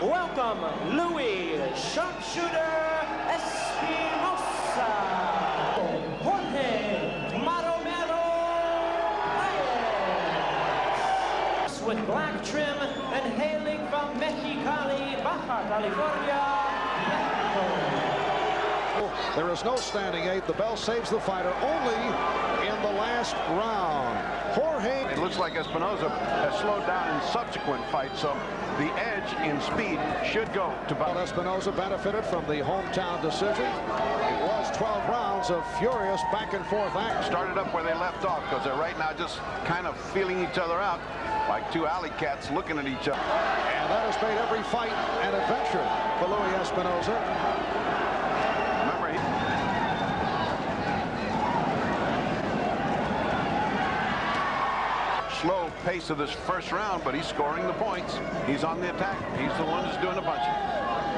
welcome Louie, sharpshooter Espinoza. Jorge, Maromero Páez. With black trim and hailing from Mexicali, Baja California, Mexico. There is no standing eight. The bell saves the fighter only in the last round. Jorge. It looks like Espinoza has slowed down in subsequent fights, so the edge in speed should go to Paez. Espinoza benefited from the hometown decision. It was 12 rounds of furious back and forth action. Started up where they left off because they're right now just kind of feeling each other out like two alley cats looking at each other. And that has made every fight an adventure for Louie Espinoza. Slow pace of this first round, but he's scoring the points. He's on the attack. He's the one who's doing the punching.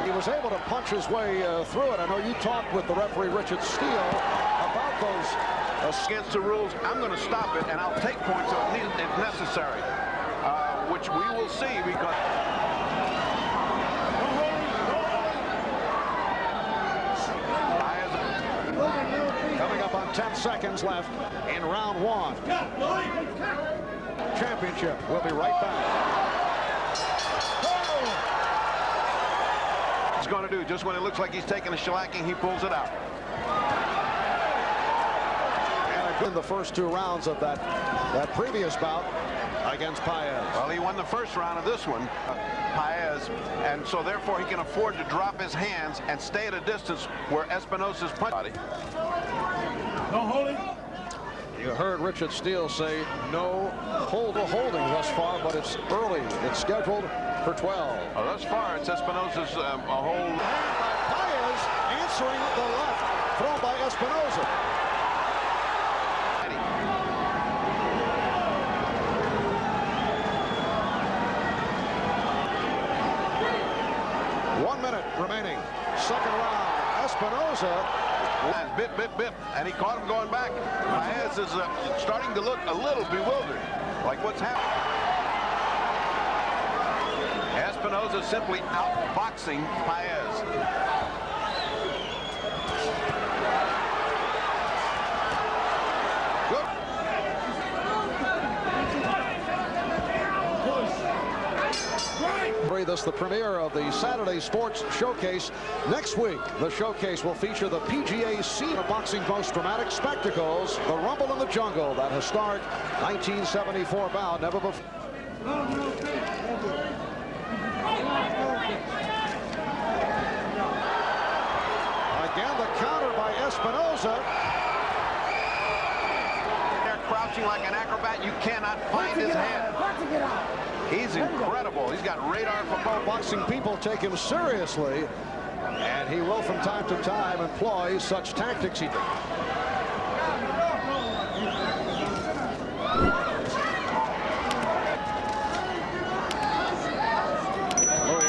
He was able to punch his way through it. I know you talked with the referee, Richard Steele, about those. Against the rules, I'm going to stop it, and I'll take points if necessary, which we will see because... Coming up on 10 seconds left in round one. Championship. We'll be right back. He's going to do just when it looks like he's taking a shellacking, he pulls it out. And in the first two rounds of that previous bout against Paez. Well, he won the first round of this one, Paez, and so therefore he can afford to drop his hands and stay at a distance where Espinoza's punch. No holding. You heard Richard Steele say no holding thus far, but it's early. It's scheduled for 12. Well, thus far, it's Espinoza's a hold. Paez answering the left, thrown by Espinoza. 1 minute remaining. Second round. Espinoza. Bip, and he caught him going back. Paez is starting to look a little bewildered, like what's happening. Espinoza simply outboxing Paez. This is the premiere of the Saturday Sports Showcase. Next week, the showcase will feature the PGA Senior Boxing most dramatic spectacles, the Rumble in the Jungle, that historic 1974 bout, never before. Again, the counter by Espinoza. They're crouching like an acrobat. You cannot find his head. He's incredible. He's got radar for both. Boxing people take him seriously, and he will from time to time employ such tactics. Louie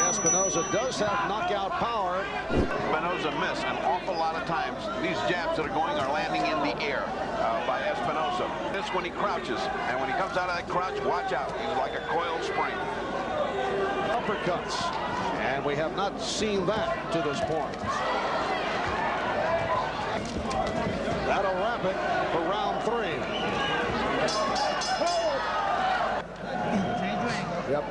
Espinoza does have knockout power. Espinoza missed an awful lot of times. These jabs that are going are landing in the air by Espinoza. This when he crouches, and when he comes out of that crouch, watch out. He's like a coiled spring. Uppercuts, and we have not seen that to this point. That'll wrap it for round 3. Yep.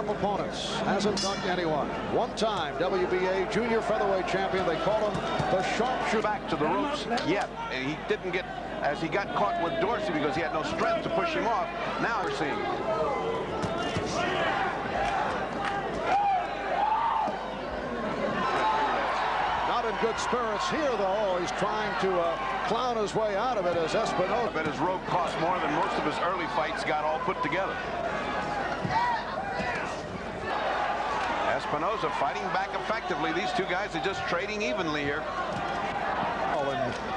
Opponents, hasn't ducked anyone. One time WBA junior featherweight champion. They call him the sharpshooter. Back to the ropes yet, and he didn't get, as he got caught with Dorsey because he had no strength to push him off. Now we're seeing not in good spirits here, though. He's trying to clown his way out of it as Espinoza. I bet his rope cost more than most of his early fights got all put together. Espinoza fighting back effectively. These two guys are just trading evenly here.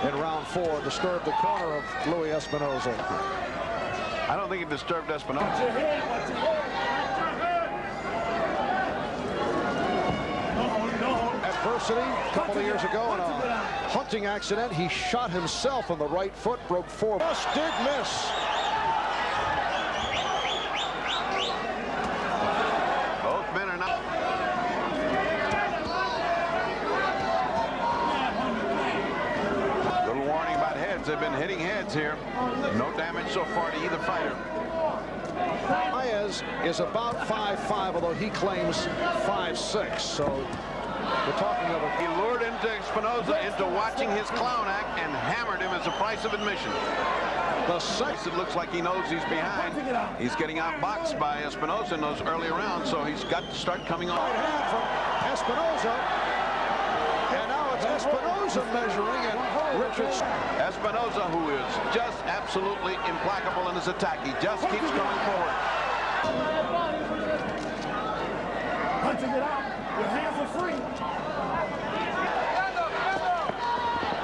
In round 4, disturbed the corner of Louie Espinoza. I don't think it disturbed Espinoza. Adversity a couple of years ago in a hunting accident. He shot himself on the right foot, broke 4. Just did miss. sides here. No damage so far to either fighter. Paez is about 5'5", although he claims 5'6", so we're talking of He lured into Espinoza into watching his clown act and hammered him as a price of admission. the second. It looks like he knows he's behind. He's getting outboxed by Espinoza in those early rounds, so he's got to start coming on. Right hand from Espinoza. And now it's Espinoza measuring, and Richards. Espinoza, who is just absolutely implacable in his attack. He just keeps coming forward. Punching it out. Your hands are free.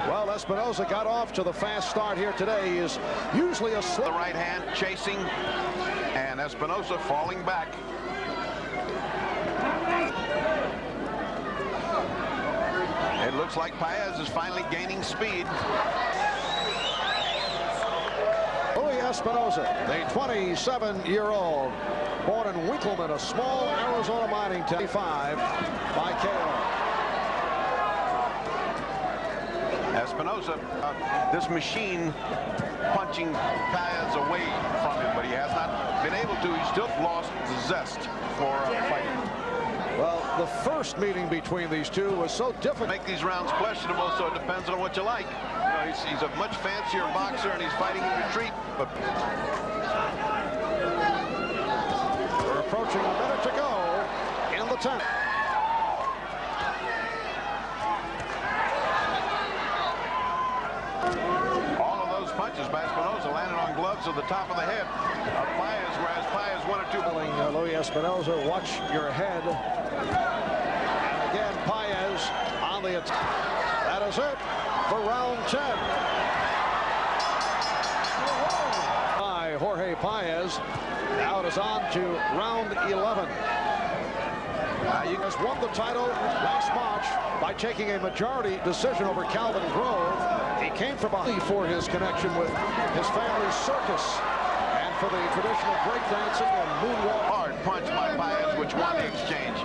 Well, Espinoza got off to the fast start here today. He is usually a slow. The right hand chasing, and Espinoza falling back. It looks like Paez is finally gaining speed. Louie Espinoza, the 27-year-old, born in Winkleman, a small Arizona mining town, 25 by KO. Espinoza, this machine punching Paez away from him, but he has not been able to. He's still lost the zest for fighting. Well, the first meeting between these two was so difficult. Make these rounds questionable, so it depends on what you like. You know, he's a much fancier boxer, and he's fighting in retreat. But we're approaching a minute to go in the 10th. All of those punches by Espinoza landed on gloves at the top of the head of Paez, whereas Paez one or two. Telling Louie Espinoza, watch your head. And again, Paez on the attack. That is it for round 10. By Jorge Paez. Now it is on to round 11. He has won the title last March by taking a majority decision over Calvin Grove. He came from behind for his connection with his family's circus and for the traditional breakdancing and moonwalk. Hard punch by Paez, which won the exchange.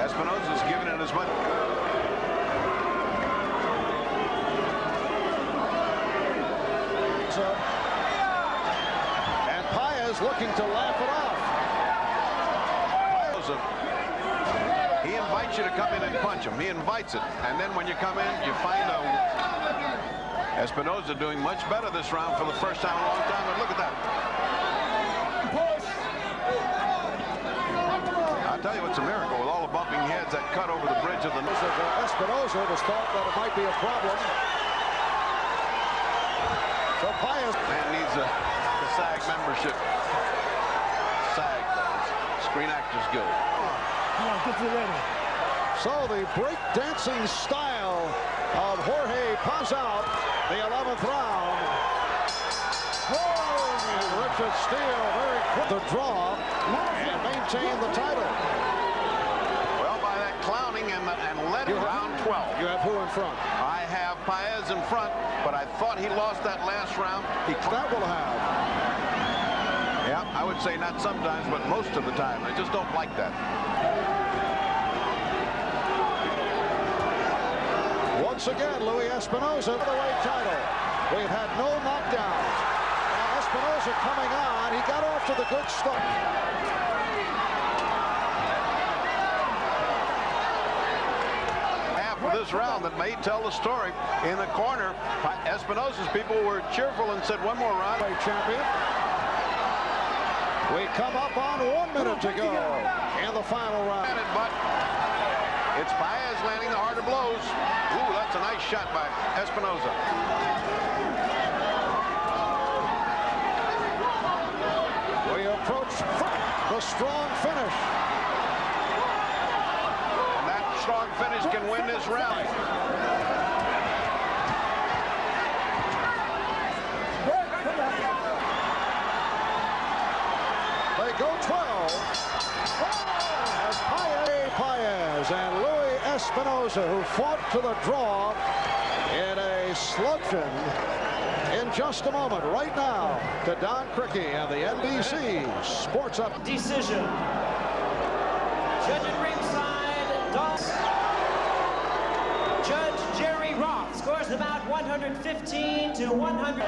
Espinoza's giving it as much. And Paez looking to laugh it off. He invites you to come in and punch him. He invites it. And then when you come in, you find out Espinoza doing much better this round for the first time in a long time. And look at that. I'll tell you what's a miracle with all the bumping heads that cut over the bridge of the nose. Espinoza was thought that it might be a problem. So Paez. Man needs a SAG membership. SAG, Screen Actors Guild. Come on, get you ready. So the break-dancing style of Jorge Paez out the 11th round. And Richard Steele very quick to draw and maintain the title. Well, by that clowning and led round 12. You have who in front? I have Paez in front, but I thought he lost that last round. That will have. Yeah, I would say not sometimes, but most of the time. I just don't like that. Once again, Louie Espinoza, featherweight title. We've had no knockdowns. Now Espinoza coming on. He got off to the good start. Half of this round that may tell the story. In the corner, Espinoza's people were cheerful and said one more round. Champion. We come up on 1 minute to go in the final round. But it's Paez landing the harder blows. Ooh, that's a nice shot by Espinoza. We approach the strong finish. And that strong finish can win this round. They go 12. As Paez and Louie Espinoza, who fought to the draw in a slugfest. In just a moment, right now, to Don Crickey and the NBC Sports Up. Decision. Judge at ringside, Judge Jerry Roth scores the bout. 115 to 100.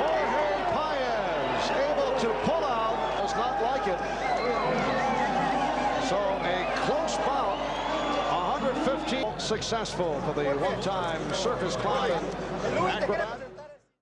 Jorge Paez able to pull out. Does not like it. So a close bout. 115 successful for the one-time circus clown acrobat.